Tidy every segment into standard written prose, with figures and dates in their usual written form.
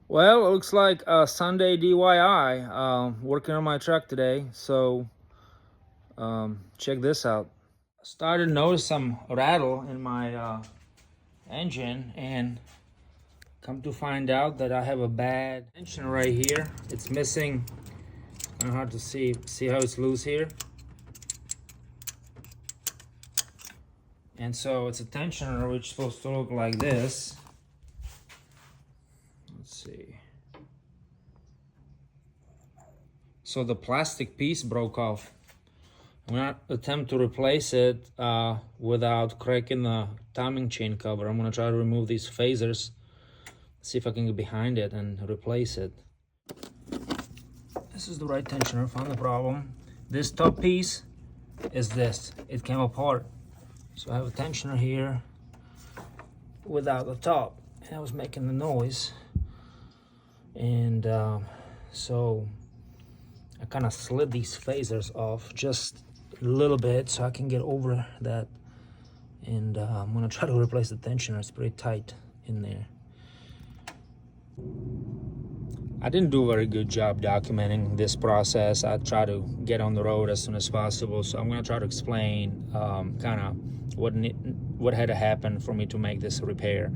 Well, it looks like a Sunday DIY. Working on my truck today, so check this out. Started to notice some rattle in my engine, and come to find out that I have a bad tensioner right here. It's missing. I don't know how to see how it's loose here, and so it's a tensioner which is supposed to look like this. Let's see. So the plastic piece broke off. I'm gonna attempt to replace it without cracking the timing chain cover. I'm gonna try to remove these phasers, see if I can get behind it and replace it. This is the right tensioner. Found the problem. This top piece is this. It came apart. So I have a tensioner here without the top. And I was making the noise. And so I kind of slid these phasers off just a little bit so I can get over that. And I'm gonna try to replace the tensioner. It's pretty tight in there. I didn't do a very good job documenting this process. I try to get on the road as soon as possible, so I'm gonna try to explain kind of what had to happen for me to make this repair.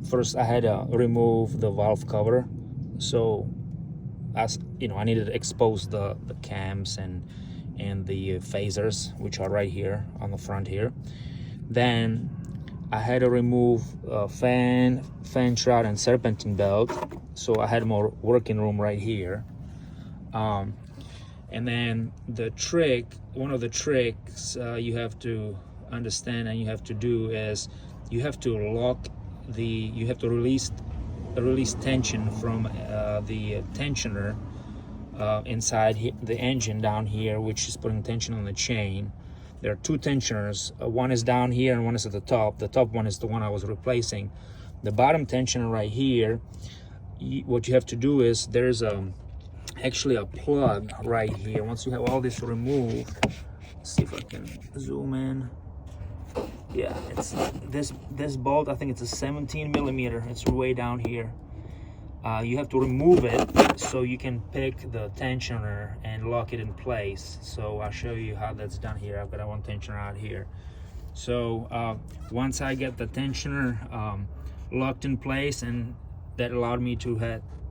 First, I had to remove the valve cover, so as you know, I needed to expose the cams and the phasers, which are right here on the front here. Then I had to remove fan shroud and serpentine belt, so I had more working room right here. And then one of the tricks you have to understand and you have to do is you have to release tension from the tensioner inside the engine down here, which is putting tension on the chain. There are two tensioners. One is down here and one is at the top. The top one is the one I was replacing. The bottom tensioner right here, what you have to do is there's actually a plug right here. Once you have all this removed, let's see if I can zoom in. Yeah, it's this bolt. I think it's a 17 millimeter. It's way down here. You have to remove it so you can pick the tensioner and lock it in place. So I'll show you how that's done here. I've got one tensioner out here. So once I get the tensioner locked in place, and that allowed me to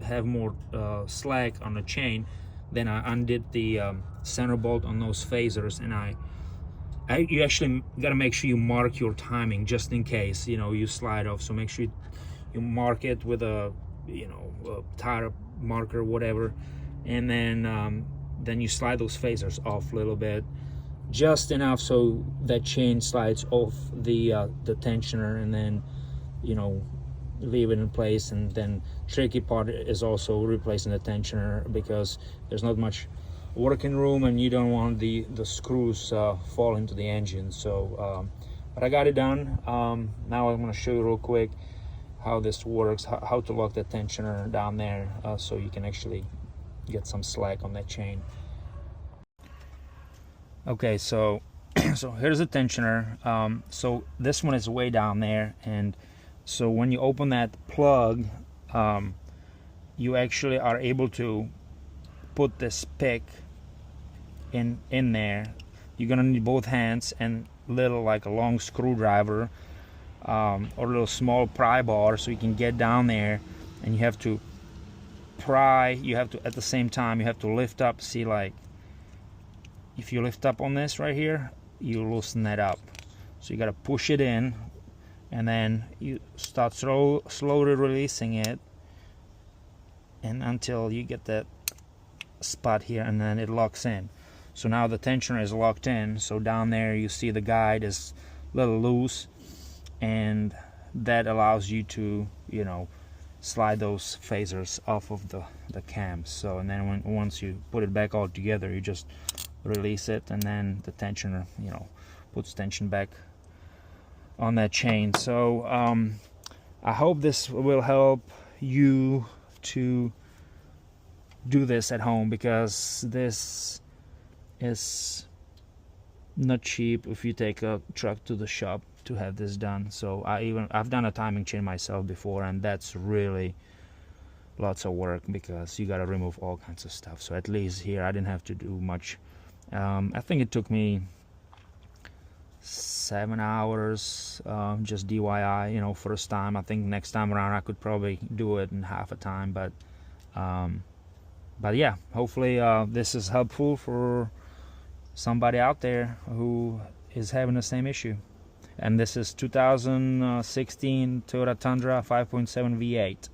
have more slack on the chain, then I undid the center bolt on those phasers, and you actually got to make sure you mark your timing just in case you slide off. So make sure you mark it with a a tire marker, whatever, and then you slide those phasers off a little bit, just enough so that chain slides off the tensioner, and then leave it in place. And then tricky part is also replacing the tensioner, because there's not much working room and you don't want the screws fall into the engine. So but I got it done. Now I'm going to show you real quick how this works, how to lock the tensioner down there so you can actually get some slack on that chain. Okay, so so here's the tensioner. So this one is way down there, and so when you open that plug, you actually are able to put this pick in there. You're gonna need both hands and like a long screwdriver, or a little small pry bar, so you can get down there, and you have to pry. You have to, at the same time, you have to lift up. See, like if you lift up on this right here, you loosen that up. So you got to push it in, and then you start slowly releasing it, and until you get that spot here, and then it locks in. So now the tensioner is locked in. So down there you see the guide is a little loose, and that allows you to slide those phasers off of the cams. So, and then once you put it back all together, you just release it, and then the tensioner puts tension back on that chain. So I hope this will help you to do this at home, because this is not cheap if you take a truck to the shop to have this done. So I've done a timing chain myself before, and that's really lots of work because you got to remove all kinds of stuff. So at least here I didn't have to do much. I think it took me 7 hours, just DIY, you know, first time. I think next time around I could probably do it in half a time, but yeah, hopefully this is helpful for somebody out there who is having the same issue. And this is 2016 Toyota Tundra 5.7 V8.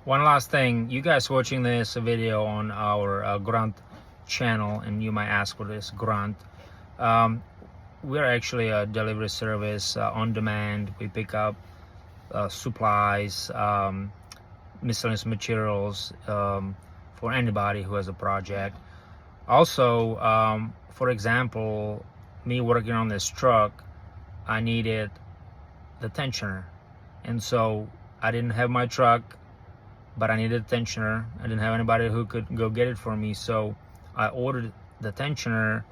One last thing, you guys watching this video on our Grunt channel, and you might ask what is Grunt. We're actually a delivery service on demand. We pick up supplies, miscellaneous materials for anybody who has a project. Also, for example, me working on this truck, I needed the tensioner, and so I didn't have my truck, but I needed a tensioner. I didn't have anybody who could go get it for me, so I ordered the tensioner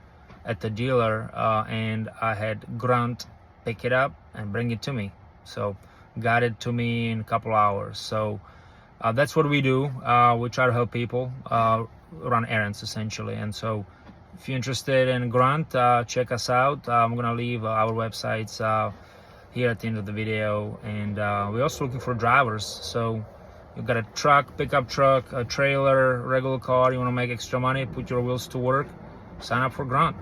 at the dealer, and I had Grunt pick it up and bring it to me. So got it to me in a couple hours. So that's what we do. We try to help people run errands essentially. And so if you're interested in Grunt, check us out. I'm gonna leave our websites here at the end of the video, and we're also looking for drivers. So you've got a truck, pickup truck, a trailer, regular car, you want to make extra money, put your wheels to work, sign up for Grunt.